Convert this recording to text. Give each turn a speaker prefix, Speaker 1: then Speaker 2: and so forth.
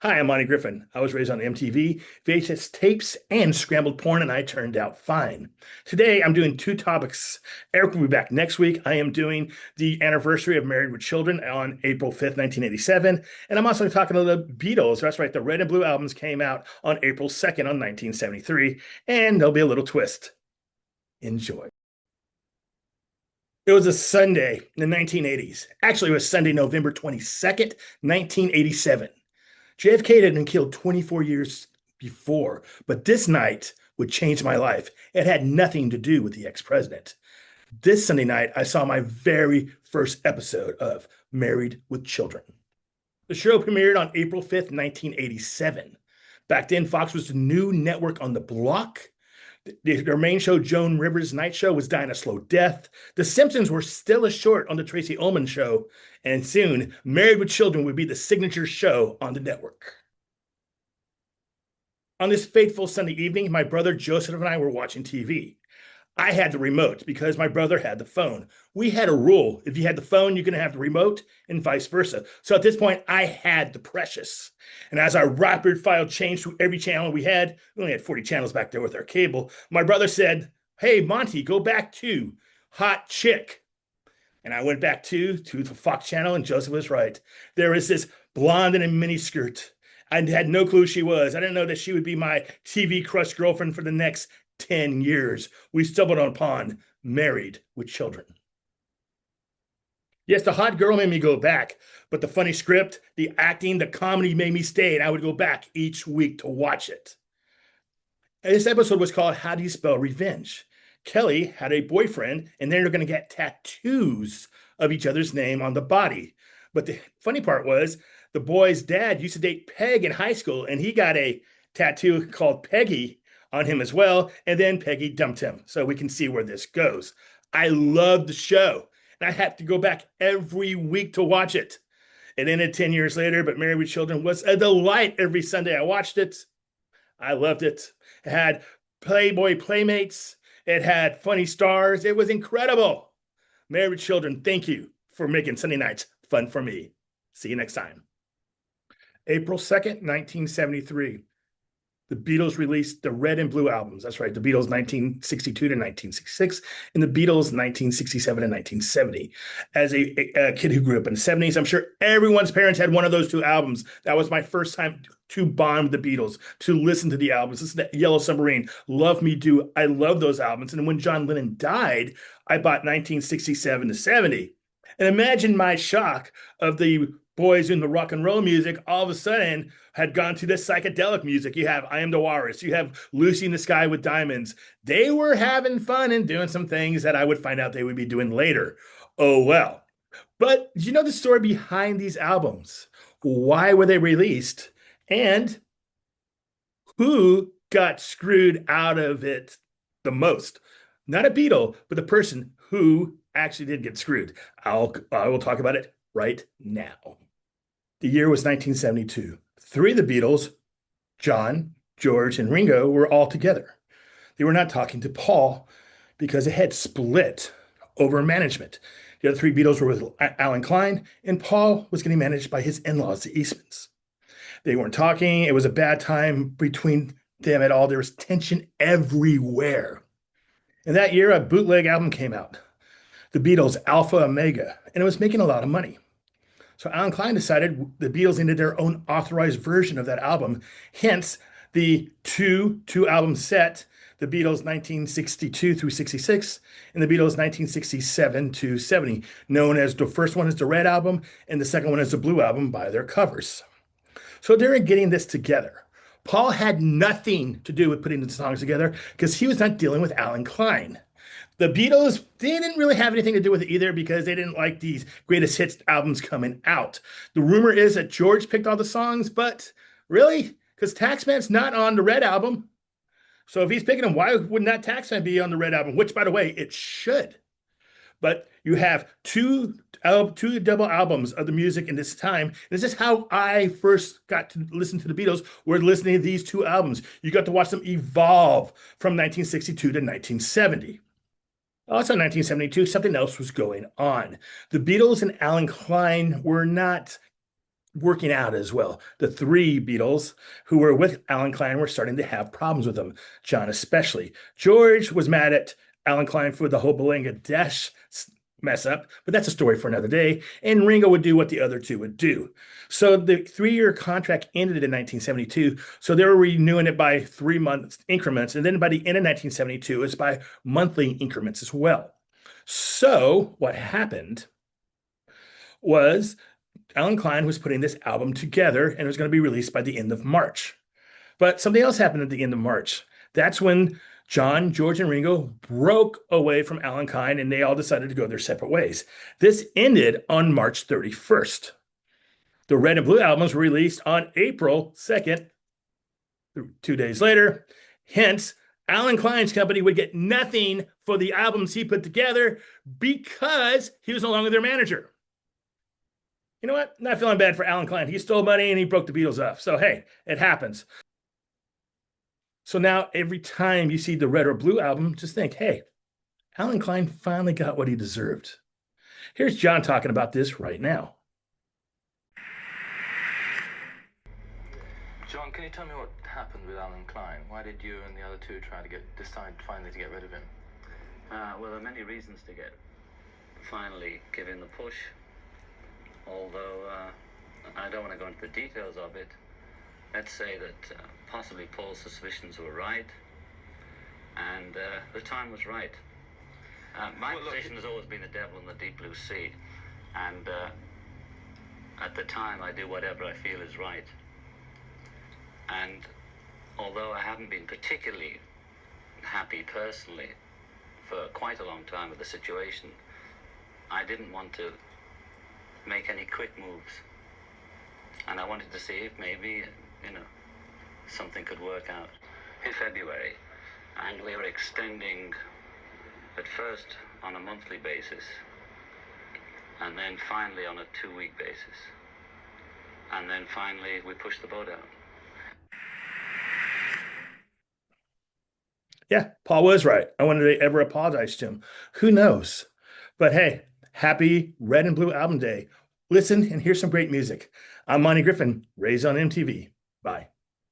Speaker 1: Hi, I'm Monty Griffin. I was raised on MTV, VHS tapes, and scrambled porn, and I turned out fine. Today, I'm doing two topics. Eric will be back next week. I am doing the anniversary of Married with Children on April 5th, 1987. And I'm also talking to the Beatles. That's right, the Red and Blue albums came out on April 2nd, 1973. And there'll be a little twist. Enjoy. It was a Sunday in the 1980s. Actually, it was Sunday, November 22nd, 1987. JFK had been killed 24 years before, but this night would change my life. It had nothing to do with the ex president. This Sunday night, I saw my very first episode of Married with Children. The show premiered on April 5th, 1987. Back then, Fox was the new network on the block. Their main show, Joan Rivers' Night Show, was dying a slow death. The Simpsons were still a short on the Tracy Ullman Show, and soon, Married with Children would be the signature show on the network. On this fateful Sunday evening, my brother Joseph and I were watching TV. I had the remote because my brother had the phone. We had a rule. If you had the phone, you're going to have the remote and vice versa. So at this point, I had the precious. And as our rapid file changed to every channel we only had 40 channels back there with our cable. My brother said, "Hey, Monty, go back to Hot Chick." And I went back to the Fox channel, and Joseph was right. There was this blonde in a miniskirt. I had no clue who she was. I didn't know that she would be my TV crush girlfriend for the next 10 years. We stumbled upon Married with Children. Yes, the hot girl made me go back, but the funny script, the acting, the comedy made me stay, and I would go back each week to watch it. This episode was called How Do You Spell Revenge? Kelly had a boyfriend, and they were going to get tattoos of each other's name on the body. But the funny part was the boy's dad used to date Peg in high school, and he got a tattoo called Peggy on him as well. And then Peggy dumped him. So we can see where this goes. I loved the show, and I had to go back every week to watch it. It ended 10 years later, but Married with Children was a delight every Sunday I watched it. I loved it. It had Playboy playmates. It had funny stars. It was incredible. Married with Children, thank you for making Sunday nights fun for me. See you next time. April 2nd, 1973. The Beatles released the Red and Blue albums. That's right, the Beatles 1962 to 1966 and the Beatles 1967 and 1970. As a kid who grew up in the 70s, I'm sure everyone's parents had one of those two albums. That was my first time to bond with the Beatles, to listen to the albums. This is the Yellow Submarine, Love Me Do. I love those albums. And when John Lennon died, I bought 1967 to 70. And imagine my shock of the boys in the rock and roll music all of a sudden had gone to this psychedelic music. You have I Am the Walrus. You have Lucy in the Sky with Diamonds. They were having fun and doing some things that I would find out they would be doing later. Oh, well. But you know the story behind these albums? Why were they released? And who got screwed out of it the most? Not a Beatle, but the person who actually did get screwed. I will talk about it right now. The year was 1972. Three of the Beatles, John, George, and Ringo, were all together. They were not talking to Paul because it had split over management. The other three Beatles were with Alan Klein, and Paul was getting managed by his in-laws, the Eastmans. They weren't talking. It was a bad time between them at all. There was tension everywhere. And that year, a bootleg album came out, the Beatles' Alpha Omega, and it was making a lot of money. So Alan Klein decided the Beatles needed their own authorized version of that album. Hence, the two album set, the Beatles 1962 through 66 and the Beatles 1967 to 70, known as the first one is the Red Album and the second one is the Blue Album by their covers. So during getting this together, Paul had nothing to do with putting the songs together because he was not dealing with Alan Klein. The Beatles, they didn't really have anything to do with it either because they didn't like these greatest hits albums coming out. The rumor is that George picked all the songs, but really? Because Taxman's not on the Red Album. So if he's picking them, why wouldn't that Taxman be on the Red Album? Which, by the way, it should. But you have two double albums of the music in this time. This is how I first got to listen to the Beatles, were listening to these two albums. You got to watch them evolve from 1962 to 1970. Also in 1972, something else was going on. The Beatles and Alan Klein were not working out as well. The three Beatles who were with Alan Klein were starting to have problems with him, John especially. George was mad at Alan Klein for the whole Bangladesh mess up, but that's a story for another day. And Ringo would do what the other two would do. So the 3-year contract ended in 1972. So they were renewing it by 3-month increments. And then by the end of 1972, it's by monthly increments as well. So what happened was Alan Klein was putting this album together and it was going to be released by the end of March. But something else happened at the end of March. That's when John, George, and Ringo broke away from Alan Klein and they all decided to go their separate ways. This ended on March 31st. The Red and Blue albums were released on April 2nd, 2 days later. Hence, Alan Klein's company would get nothing for the albums he put together because he was no longer their manager. You know what? Not feeling bad for Alan Klein. He stole money and he broke the Beatles up. So, hey, it happens. So now every time you see the Red or Blue album, just think, hey, Alan Klein finally got what he deserved. Here's John talking about this right now.
Speaker 2: John, can you tell me what happened with Alan Klein? Why did you and the other two decide finally to get rid of him?
Speaker 3: Well, there are many reasons to finally give in the push. Although I don't want to go into the details of it. Let's say that possibly Paul's suspicions were right, and the time was right. My position has always been the devil in the deep blue sea, and at the time I do whatever I feel is right. And although I haven't been particularly happy personally for quite a long time with the situation, I didn't want to make any quick moves, and I wanted to see if maybe, something could work out. In February, and we were extending at first on a monthly basis, and then finally on a 2-week basis, and then finally we pushed the boat out.
Speaker 1: Yeah, Paul was right. I wanted to ever apologize to him. Who knows? But hey, happy Red and Blue album day. Listen and hear some great music. I'm Monty Griffin, raised on MTV. Bye.